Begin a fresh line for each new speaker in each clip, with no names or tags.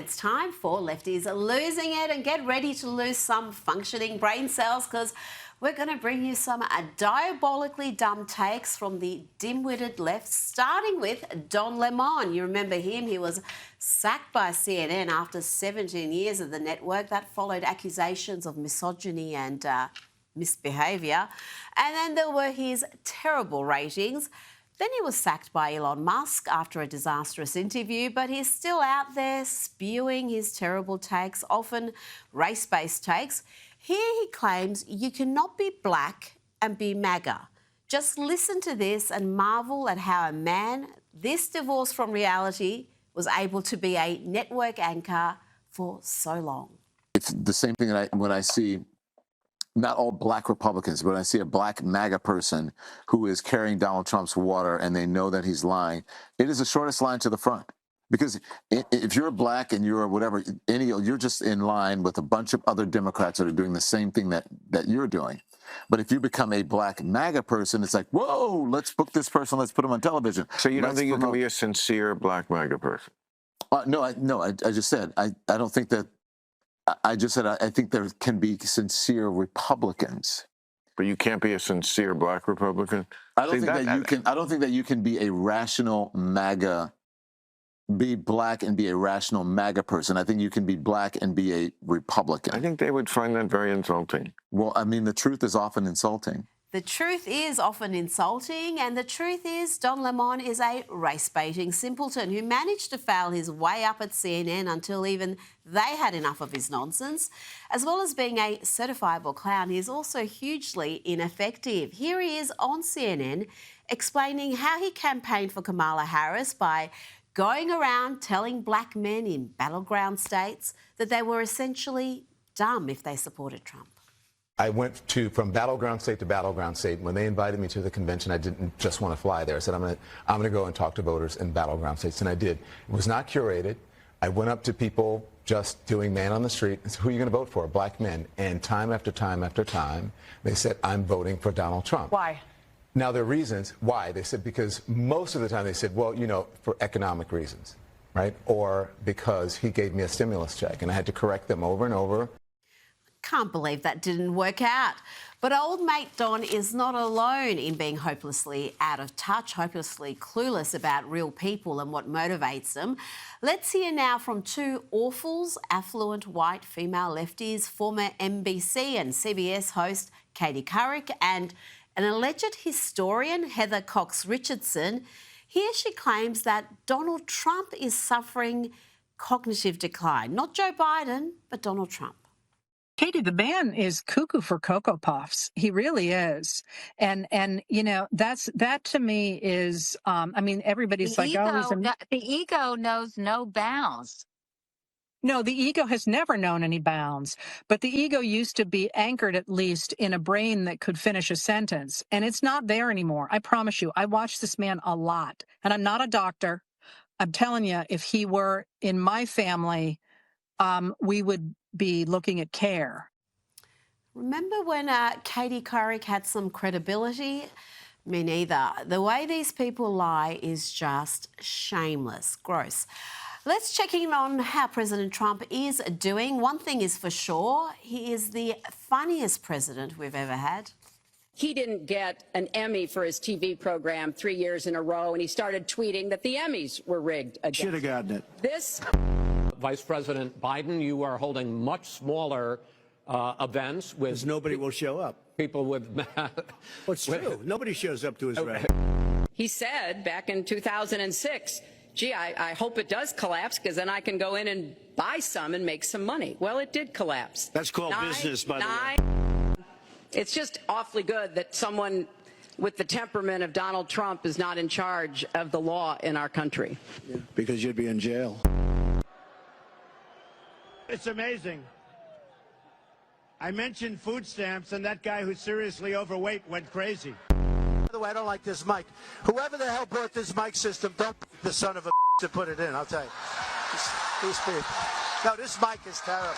It's time for Lefties Losing It, and get ready to lose some functioning brain cells because we're going to bring you some diabolically dumb takes from the dim-witted left, starting with Don Lemon. You remember him? He was sacked by CNN after 17 years of the network. That followed accusations of misogyny and misbehaviour. And then there were his terrible ratings. Then he was sacked by Elon Musk after a disastrous interview, but he's still out there spewing his terrible takes, often race-based takes. Here he claims you cannot be black and be MAGA. Just listen to this and marvel at how a man this divorced from reality was able to be a network anchor for so long.
It's the same thing that when I see not all black Republicans, but I see a black MAGA person who is carrying Donald Trump's water and they know that he's lying, it is the shortest line to the front. Because if you're black and you're whatever, you're just in line with a bunch of other Democrats that are doing the same thing that you're doing. But if you become a black MAGA person, it's like, whoa, let's book this person, let's put him on television.
So you don't think you can be a sincere black MAGA person?
No, I just said, I don't think that. I just said I think there can be sincere Republicans,
but you can't be a sincere black Republican.
I don't think that you can. I don't think that you can be a rational MAGA, be black and be a rational MAGA person. I think you can be black and be a Republican.
I think they would find that very insulting.
Well, I mean, the truth is often insulting.
The truth is often insulting, and the truth is Don Lemon is a race-baiting simpleton who managed to foul his way up at CNN until even they had enough of his nonsense. As well as being a certifiable clown, he is also hugely ineffective. Here he is on CNN explaining how he campaigned for Kamala Harris by going around telling black men in battleground states that they were essentially dumb if they supported Trump.
I went from battleground state to battleground state. When they invited me to the convention, I didn't just want to fly there. I said, I'm going to go and talk to voters in battleground states, and I did. It was not curated. I went up to people just doing man on the street and said, who are you going to vote for? Black men. And time after time after time, they said, I'm voting for Donald Trump.
Why?
Now, there are reasons why. They said, because most of the time they said, well, you know, for economic reasons, right? Or because he gave me a stimulus check, and I had to correct them over and over.
Can't believe that didn't work out. But old mate Don is not alone in being hopelessly out of touch, hopelessly clueless about real people and what motivates them. Let's hear now from two awfuls, affluent white female lefties, former NBC and CBS host Katie Couric and an alleged historian, Heather Cox Richardson. Here she claims that Donald Trump is suffering cognitive decline. Not Joe Biden, but Donald Trump.
Katie, the man is cuckoo for Cocoa Puffs. He really is. And you know, that to me is, I mean, everybody's like, oh,
the ego knows no bounds.
No, the ego has never known any bounds, but the ego used to be anchored at least in a brain that could finish a sentence, and it's not there anymore. I promise you, I watch this man a lot, and I'm not a doctor. I'm telling you, if he were in my family, we would be looking at care.
Remember when Katie Couric had some credibility? Me neither. The way these people lie is just shameless, gross. Let's check in on how President Trump is doing. One thing is for sure, he is the funniest president we've ever had.
He didn't get an Emmy for his TV program 3 years in a row, and he started tweeting that the Emmys were rigged again.
Should have gotten it.
This...
Vice President Biden, you are holding much smaller events with...
Because nobody will show up.
People with...
Well, it's true. Nobody shows up to his rally.
He said back in 2006, gee, I hope it does collapse because then I can go in and buy some and make some money. Well, it did collapse.
That's called business, by the way.
It's just awfully good that someone with the temperament of Donald Trump is not in charge of the law in our country.
Yeah, because you'd be in jail.
It's amazing. I mentioned food stamps, and that guy who's seriously overweight went crazy.
By the way, I don't like this mic. Whoever the hell brought this mic system, don't the son of a to put it in, I'll tell you. These people. No, this mic is terrible.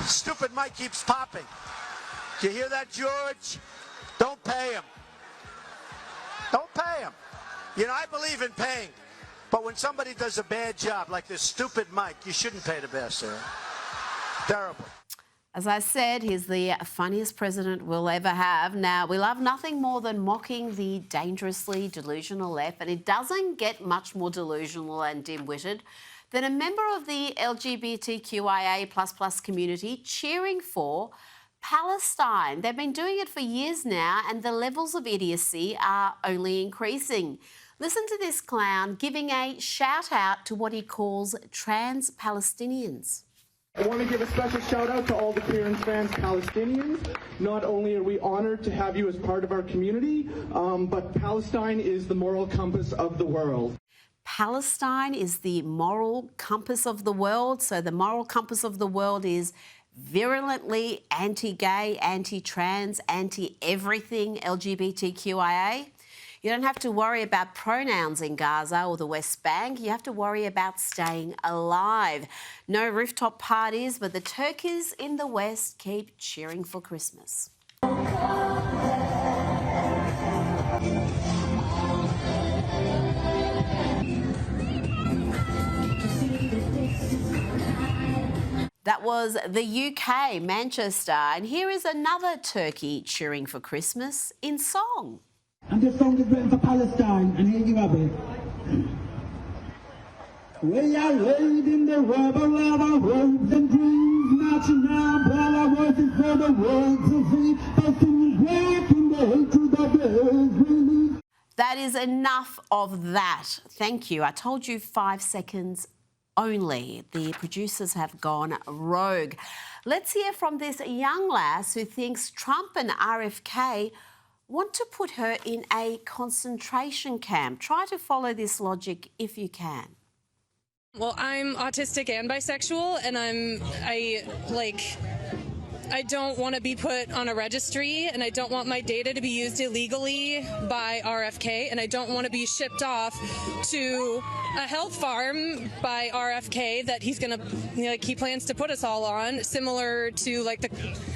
Stupid mic keeps popping. Do you hear that, George? Don't pay him. Don't pay him. You know, I believe in paying. But when somebody does a bad job, like this stupid Mike, you shouldn't pay the best, sir. Terrible.
As I said, he's the funniest president we'll ever have. Now, we love nothing more than mocking the dangerously delusional left, and it doesn't get much more delusional and dim-witted than a member of the LGBTQIA++ community cheering for Palestine. They've been doing it for years now, and the levels of idiocy are only increasing. Listen to this clown giving a shout-out to what he calls trans Palestinians.
I want to give a special shout out to all the queer and trans Palestinians. Not only are we honored to have you as part of our community, but Palestine is the moral compass of the world.
Palestine is the moral compass of the world. So the moral compass of the world is virulently anti-gay, anti-trans, anti-everything LGBTQIA. You don't have to worry about pronouns in Gaza or the West Bank. You have to worry about staying alive. No rooftop parties, but the turkeys in the West keep cheering for Christmas. That was the UK, Manchester. And here is another turkey cheering for Christmas in song.
And this song is written for Palestine, and here you have it. We are waving the rubber of our hopes and dreams, marching out while our voices for the world to see, posting back in the hatred of the Israelis.
That is enough of that. Thank you. I told you 5 seconds only. The producers have gone rogue. Let's hear from this young lass who thinks Trump and RFK want to put her in a concentration camp. Try to follow this logic if you can.
Well, I'm autistic and bisexual, and I don't want to be put on a registry, and I don't want my data to be used illegally by RFK, and I don't want to be shipped off to a health farm by RFK that he's going to, he plans to put us all on, similar to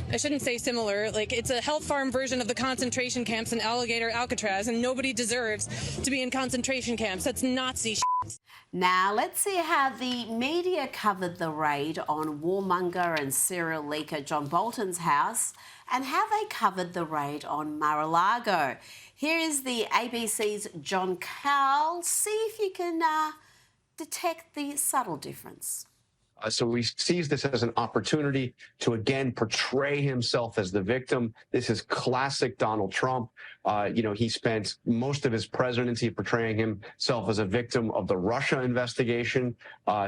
I shouldn't say similar, it's a health farm version of the concentration camps in Alcatraz, and nobody deserves to be in concentration camps. That's Nazi shit.
Now, let's see how the media covered the raid on warmonger and serial leaker John Bolton's house and how they covered the raid on Mar-a-Lago. Here is the ABC's John Cowell. See if you can detect the subtle difference.
So he sees this as an opportunity to, again, portray himself as the victim. This is classic Donald Trump. He spent most of his presidency portraying himself as a victim of the Russia investigation,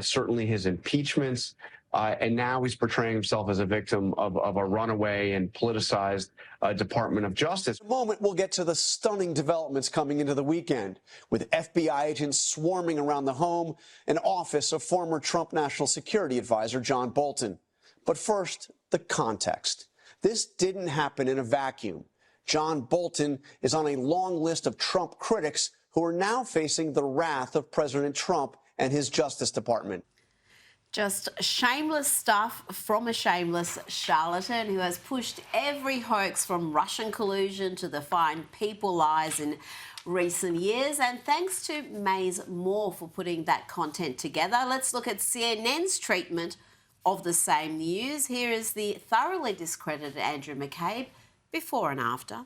certainly his impeachments. And now he's portraying himself as a victim of a runaway and politicized Department of Justice.
In a moment, we'll get to the stunning developments coming into the weekend, with FBI agents swarming around the home and office of former Trump National Security Advisor John Bolton. But first, the context. This didn't happen in a vacuum. John Bolton is on a long list of Trump critics who are now facing the wrath of President Trump and his Justice Department.
Just shameless stuff from a shameless charlatan who has pushed every hoax from Russian collusion to the fine people lies in recent years. And thanks to Maze Moore for putting that content together. Let's look at CNN's treatment of the same news. Here is the thoroughly discredited Andrew McCabe before and after.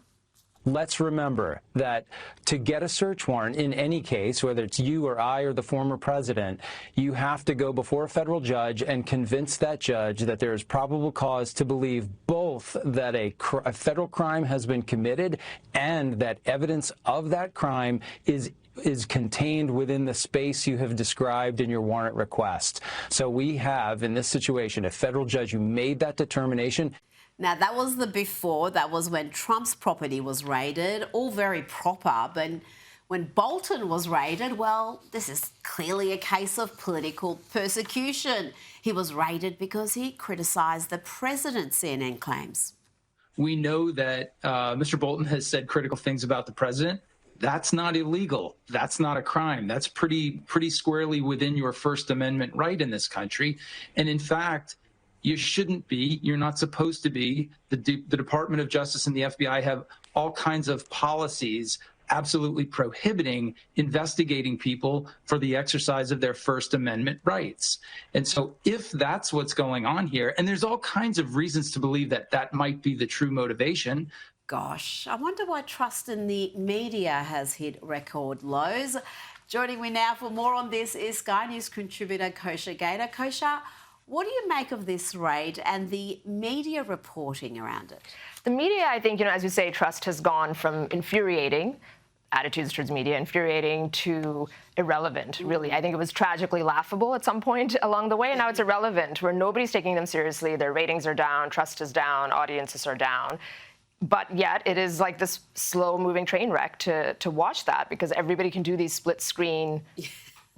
Let's remember that to get a search warrant in any case, whether it's you or I or the former president, you have to go before a federal judge and convince that judge that there is probable cause to believe both that a federal crime has been committed and that evidence of that crime is contained within the space you have described in your warrant request. So we have, in this situation, a federal judge who made that determination.
Now, that was the before. That was when Trump's property was raided, all very proper. But when Bolton was raided, well, this is clearly a case of political persecution. He was raided because he criticised the president, CNN claims.
We know that Mr. Bolton has said critical things about the president. That's not illegal. That's not a crime. That's pretty squarely within your First Amendment right in this country. And in fact, you shouldn't be. You're not supposed to be. The Department of Justice and the FBI have all kinds of policies absolutely prohibiting investigating people for the exercise of their First Amendment rights. And so if that's what's going on here, and there's all kinds of reasons to believe that that might be the true motivation.
Gosh, I wonder why trust in the media has hit record lows. Joining me now for more on this is Sky News contributor Kosha Gator. Kosha, what do you make of this raid and the media reporting around it?
The media, I think, as you say, trust has gone from infuriating attitudes towards media, infuriating to irrelevant, really. I think it was tragically laughable at some point along the way, and now it's irrelevant, where nobody's taking them seriously. Their ratings are down, trust is down, audiences are down. But yet it is like this slow-moving train wreck to watch that, because everybody can do these split-screen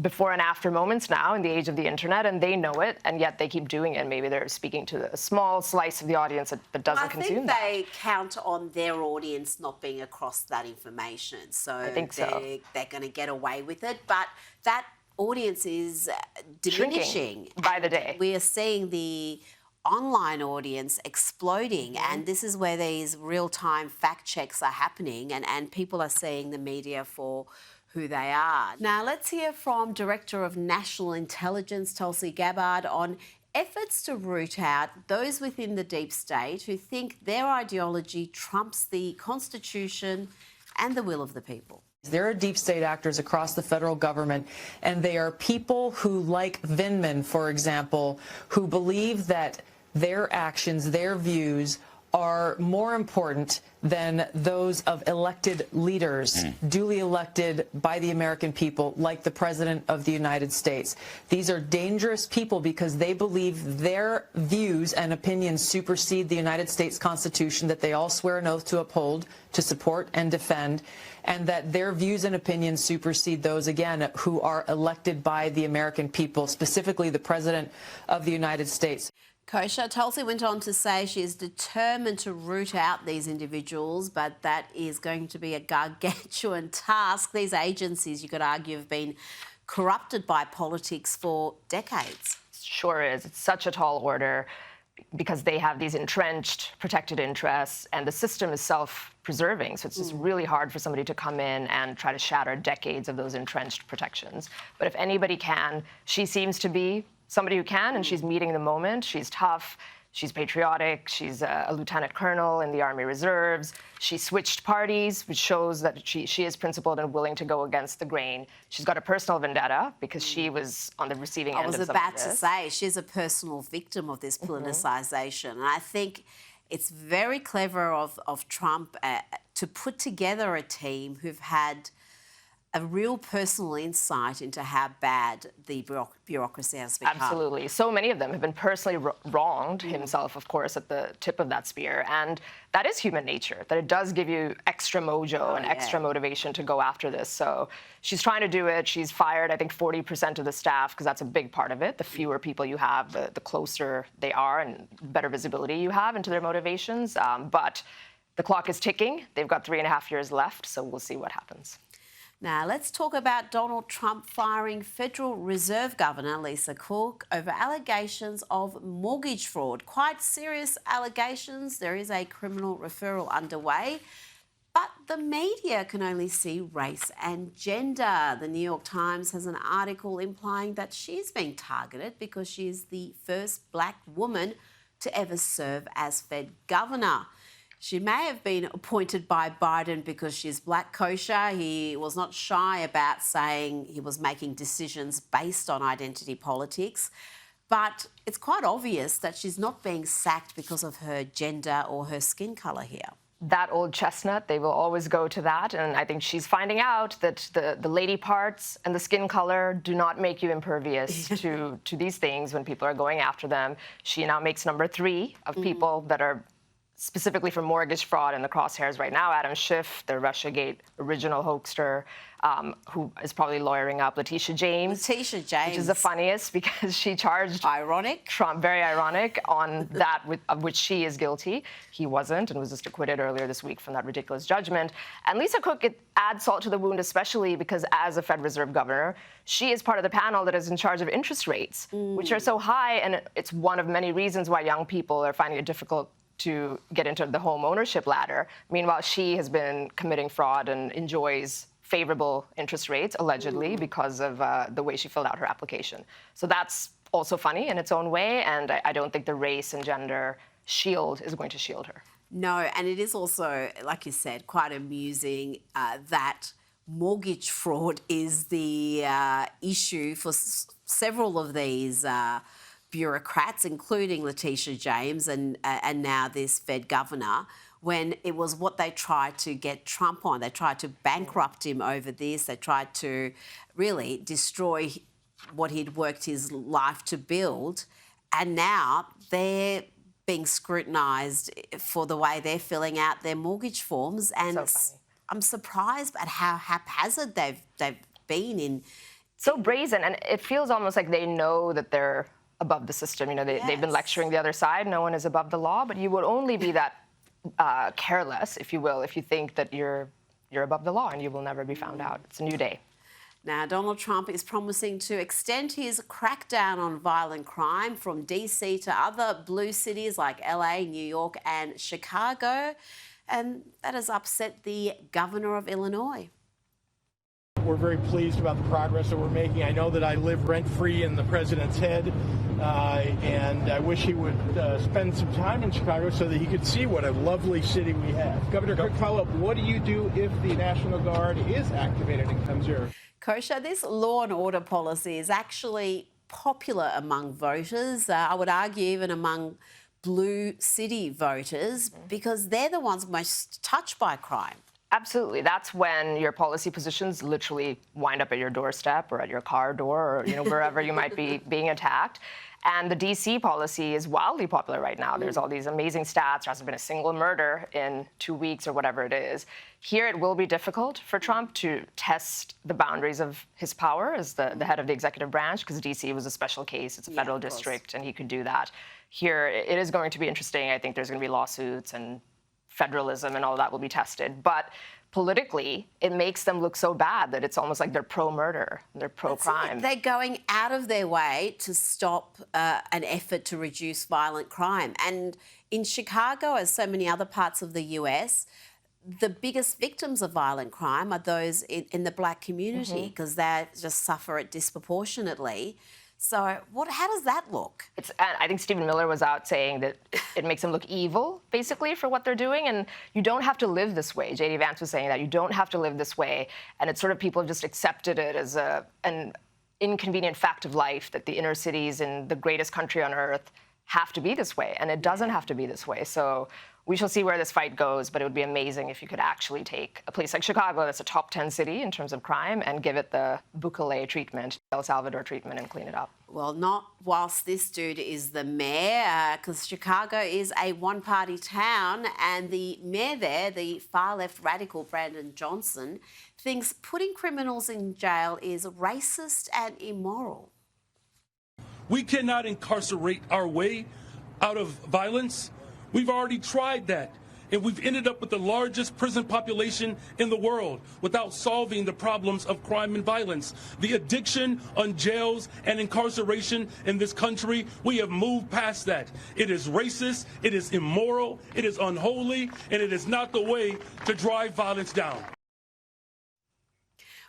before and after moments now in the age of the internet, and they know it, and yet they keep doing it. Maybe they're speaking to a small slice of the audience that doesn't consume that.
I think they count on their audience not being across that information, so
I think
they're going to get away with it. But that audience is diminishing
shrinking by the day.
We are seeing the online audience exploding, and this is where these real-time fact checks are happening, and people are seeing the media for who they are. Now, let's hear from Director of National Intelligence, Tulsi Gabbard, on efforts to root out those within the deep state who think their ideology trumps the Constitution and the will of the people.
There are deep state actors across the federal government, and they are people who, like Vindman, for example, who believe that their actions, their views are more important than those of elected leaders, duly elected by the American people, like the President of the United States. These are dangerous people because they believe their views and opinions supersede the United States Constitution that they all swear an oath to uphold, to support and defend, and that their views and opinions supersede those, again, who are elected by the American people, specifically the President of the United States.
Kosha, Tulsi went on to say she is determined to root out these individuals, but that is going to be a gargantuan task. These agencies, you could argue, have been corrupted by politics for decades.
Sure is. It's such a tall order because they have these entrenched, protected interests, and the system is self-preserving. So it's just really hard for somebody to come in and try to shatter decades of those entrenched protections. But if anybody can, she seems to be somebody who can, and she's meeting the moment. She's tough. She's patriotic. She's a lieutenant colonel in the Army Reserves. She switched parties, which shows that she is principled and willing to go against the grain. She's got a personal vendetta because she was on the receiving end of some of this.
I was about to say, she's a personal victim of this politicisation. And I think it's very clever of Trump to put together a team who've had a real personal insight into how bad the bureaucracy has become.
Absolutely. So many of them have been personally wronged, himself, of course, at the tip of that spear. And that is human nature, that it does give you extra mojo and extra motivation to go after this. So she's trying to do it. She's fired, I think, 40% of the staff, because that's a big part of it. The fewer people you have, the closer they are and better visibility you have into their motivations. But the clock is ticking. They've got 3.5 years left, so we'll see what happens.
Now, let's talk about Donald Trump firing Federal Reserve Governor Lisa Couric over allegations of mortgage fraud. Quite serious allegations. There is a criminal referral underway. But the media can only see race and gender. The New York Times has an article implying that she's being targeted because she is the first black woman to ever serve as Fed governor. She may have been appointed by Biden because she's black. Kosha, he was not shy about saying he was making decisions based on identity politics. But it's quite obvious that she's not being sacked because of her gender or her skin colour here.
That old chestnut, they will always go to that. And I think she's finding out that the lady parts and the skin color do not make you impervious to these things when people are going after them. She now makes number 3 of people that are specifically for mortgage fraud in the crosshairs right now. Adam Schiff, the Russiagate original hoaxer, who is probably lawyering up Letitia James. Which is the funniest because she charged Trump, very ironic, on that of which she is guilty. He wasn't and was just acquitted earlier this week from that ridiculous judgment. And Lisa Couric, it adds salt to the wound, especially because as a Fed Reserve governor, she is part of the panel that is in charge of interest rates, which are so high. And it's one of many reasons why young people are finding it difficult to get into the home ownership ladder. Meanwhile, she has been committing fraud and enjoys favorable interest rates, allegedly, because of the way she filled out her application. So that's also funny in its own way, and I don't think the race and gender shield is going to shield her.
No, and it is also, like you said, quite amusing that mortgage fraud is the issue for several of these bureaucrats, including Letitia James and now this Fed governor, when it was what they tried to get Trump on. They tried to bankrupt him over this. They tried to really destroy what he'd worked his life to build. And now they're being scrutinised for the way they're filling out their mortgage forms. And I'm surprised at how haphazard they've been in.
So brazen, and it feels almost like they know that they're above the system. You know, they've been lecturing the other side. No one is above the law, but you would only be that careless, if you will, if you think that you're above the law and you will never be found out. It's a new day.
Now, Donald Trump is promising to extend his crackdown on violent crime from DC to other blue cities like LA, New York and Chicago. And that has upset the governor of Illinois.
We're very pleased about the progress that we're making. I know that I live rent-free in the president's head, and I wish he would spend some time in Chicago so that he could see what a lovely city we have. Governor, quick follow-up. What do you do if the National Guard is activated and comes here?
Kosha, this law and order policy is actually popular among voters. I would argue even among blue city voters, because they're the ones most touched by crime.
Absolutely. That's when your policy positions literally wind up at your doorstep or at your car door or, you know, wherever you might be being attacked. And the DC policy is wildly popular right now. There's all these amazing stats. There hasn't been a single murder in 2 weeks or whatever it is. Here it will be difficult for Trump to test the boundaries of his power as the head of the executive branch, because DC was a special case. It's a federal district, and he could do that. Here it is going to be interesting. I think there's going to be lawsuits and federalism and all that will be tested. But politically, it makes them look so bad that it's almost like they're pro-murder, they're pro-crime.
They're going out of their way to stop an effort to reduce violent crime. And in Chicago, as so many other parts of the US, the biggest victims of violent crime are those in the black community, because they just suffer it disproportionately. So how does that look?
I think Stephen Miller was out saying that it makes them look evil, basically, for what they're doing. And you don't have to live this way. J.D. Vance was saying that. You don't have to live this way. And it's sort of people have just accepted it as an inconvenient fact of life that the inner cities in the greatest country on earth have to be this way. And it doesn't have to be this way. So we shall see where this fight goes, but it would be amazing if you could actually take a place like Chicago, that's a top 10 city in terms of crime, and give it the Bukele treatment, El Salvador treatment, and clean it up.
Well, not whilst this dude is the mayor, because Chicago is a one-party town, and the mayor there, the far-left radical Brandon Johnson, thinks putting criminals in jail is racist and immoral.
We cannot incarcerate our way out of violence. We've already tried that, and we've ended up with the largest prison population in the world without solving the problems of crime and violence. The addiction on jails and incarceration in this country, we have moved past that. It is racist, it is immoral, it is unholy, and it is not the way to drive violence down.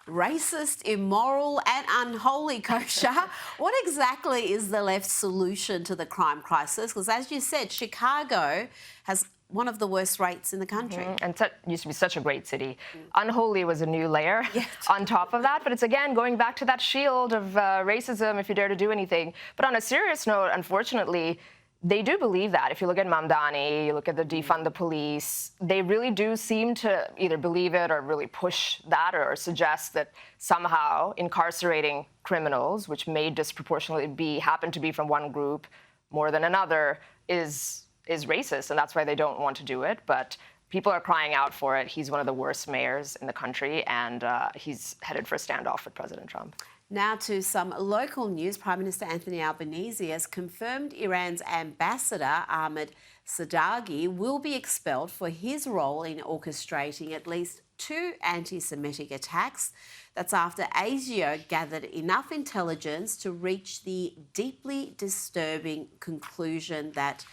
Racist, immoral and unholy, Kosha. What exactly is the left's solution to the crime crisis? Because as you said, Chicago has one of the worst rates in the country.
And it used to be such a great city. Unholy was a new layer on top of that. But it's, again, going back to that shield of racism, if you dare to do anything. But on a serious note, unfortunately, they do believe that. If you look at Mamdani, you look at the defund the police, they really do seem to either believe it or really push that or suggest that somehow incarcerating criminals, which may disproportionately happen to be from one group more than another, is racist, and that's why they don't want to do it. But people are crying out for it. He's one of the worst mayors in the country, and he's headed for a standoff with President Trump.
Now to some local news. Prime Minister Anthony Albanese has confirmed Iran's ambassador, Ahmed Sadeghi, will be expelled for his role in orchestrating at least 2 anti-Semitic attacks. That's after ASIO gathered enough intelligence to reach the deeply disturbing conclusion that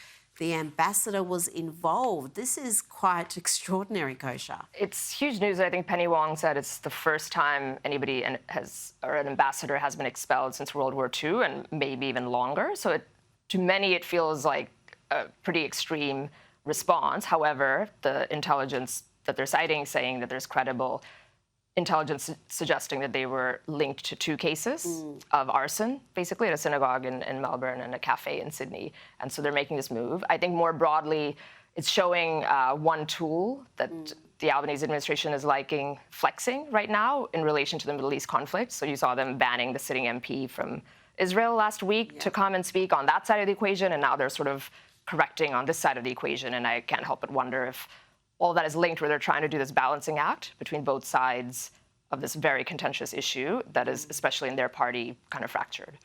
the ambassador was involved. This is quite extraordinary, Kosha.
It's huge news. I think Penny Wong said it's the first time anybody an ambassador has been expelled since World War II, and maybe even longer. So to many, it feels like a pretty extreme response. However, the intelligence that they're citing, saying that there's credible intelligence suggesting that they were linked to 2 cases of arson, basically at a synagogue in Melbourne and a cafe in Sydney. And so they're making this move. I think more broadly, it's showing one tool that the Albanese administration is liking flexing right now in relation to the Middle East conflict. So you saw them banning the sitting MP from Israel last week to come and speak on that side of the equation, and now they're sort of correcting on this side of the equation. And I can't help but wonder if all that is linked, where they're trying to do this balancing act between both sides of this very contentious issue that is, especially in their party, kind of fractured.